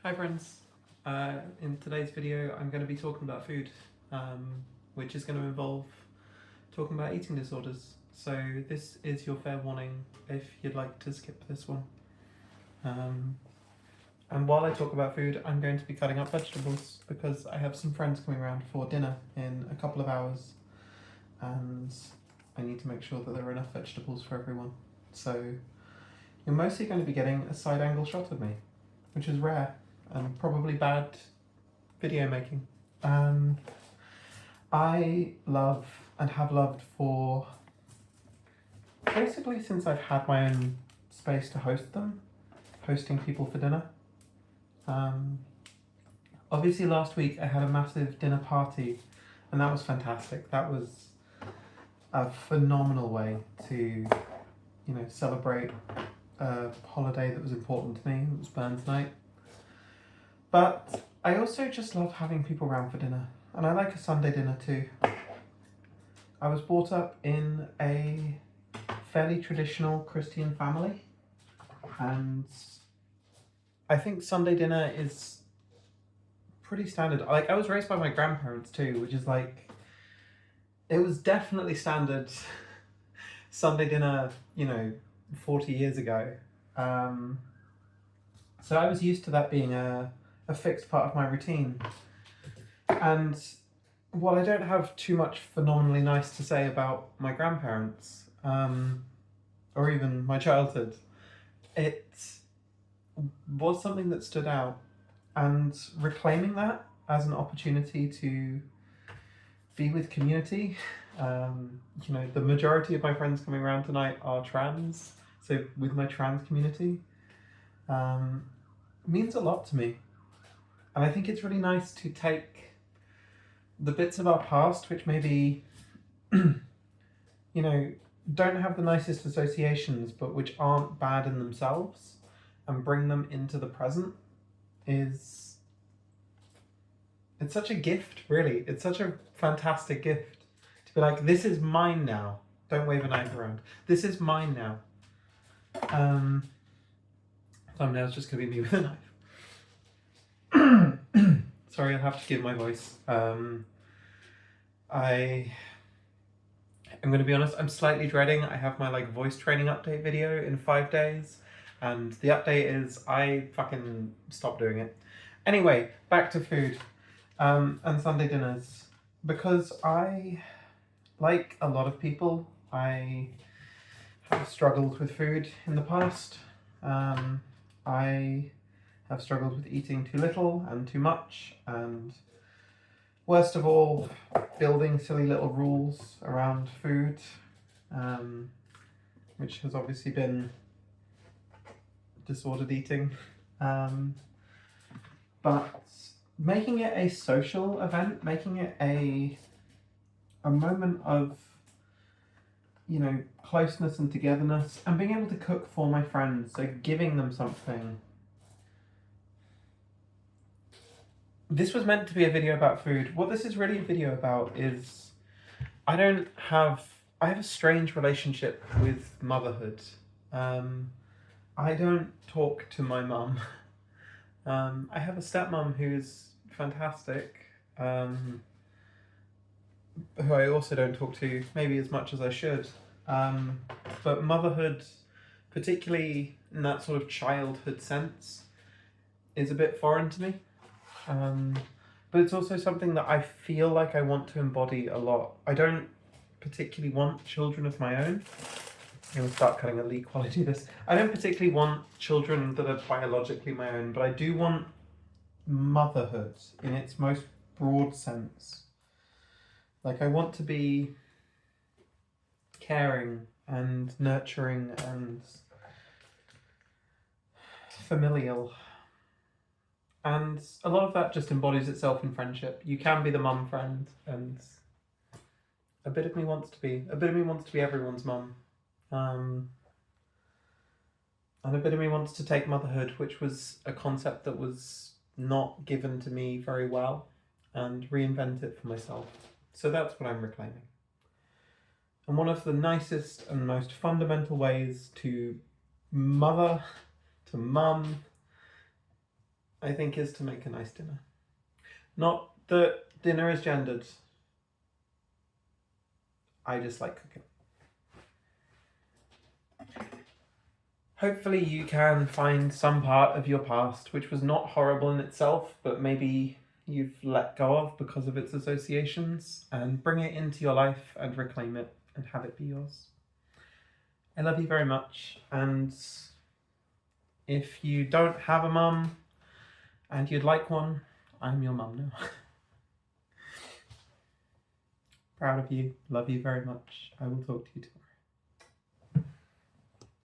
Hi friends, in today's video I'm going to be talking about food, which is going to involve talking about eating disorders. So this is your fair warning if you'd like to skip this one. And while I talk about food, I'm going to be cutting up vegetables because I have some friends coming around for dinner in a couple of hours and I need to make sure that there are enough vegetables for everyone. So you're mostly going to be getting a side angle shot of me, which is rare and probably bad video making. I love and have loved for basically since I've had my own space to hosting people for dinner. Obviously last week I had a massive dinner party and that was fantastic. That was a phenomenal way to, celebrate a holiday that was important to me. It was Burns night. But I also just love having people around for dinner, and I like a Sunday dinner too. I was brought up in a fairly traditional Christian family, and I think Sunday dinner is pretty standard. I was raised by my grandparents too, which is it was definitely standard Sunday dinner, 40 years ago. So I was used to that being a fixed part of my routine. And while I don't have too much phenomenally nice to say about my grandparents, or even my childhood, it was something that stood out. And reclaiming that as an opportunity to be with community, the majority of my friends coming around tonight are trans, so with my trans community, means a lot to me. And I think it's really nice to take the bits of our past which maybe, don't have the nicest associations, but which aren't bad in themselves, and bring them into the present it's such a gift, really. It's such a fantastic gift to be like, this is mine now. Don't wave a knife around. This is mine now. Thumbnail's just gonna be me with a knife. Sorry, I'll have to give my voice. I'm going to be honest, I'm slightly dreading. I have my voice training update video in 5 days, and the update is I fucking stopped doing it. Anyway, back to food and Sunday dinners. Because I, like a lot of people, I have struggled with food in the past. I have struggled with eating too little and too much, and worst of all, building silly little rules around food, which has obviously been disordered eating. But making it a social event, making it a moment of, closeness and togetherness, and being able to cook for my friends, so giving them something. This was meant to be a video about food. What this is really a video about is I have a strange relationship with motherhood. I don't talk to my mum. I have a stepmom who's fantastic, who I also don't talk to maybe as much as I should. But motherhood, particularly in that sort of childhood sense, is a bit foreign to me. But it's also something that I feel like I want to embody a lot. I don't particularly want children of my own. I'm going to start cutting a leak while I do this. I don't particularly want children that are biologically my own, but I do want motherhood in its most broad sense. I want to be caring and nurturing and familial. And a lot of that just embodies itself in friendship. You can be the mum friend, and a bit of me wants to be everyone's mum. And a bit of me wants to take motherhood, which was a concept that was not given to me very well, and reinvent it for myself. So that's what I'm reclaiming. And one of the nicest and most fundamental ways to mum, I think, is to make a nice dinner. Not that dinner is gendered. I just like cooking. Hopefully you can find some part of your past which was not horrible in itself, but maybe you've let go of because of its associations, and bring it into your life and reclaim it and have it be yours. I love you very much, and if you don't have a mum and you'd like one, I'm your mum now. Proud of you, love you very much. I will talk to you tomorrow.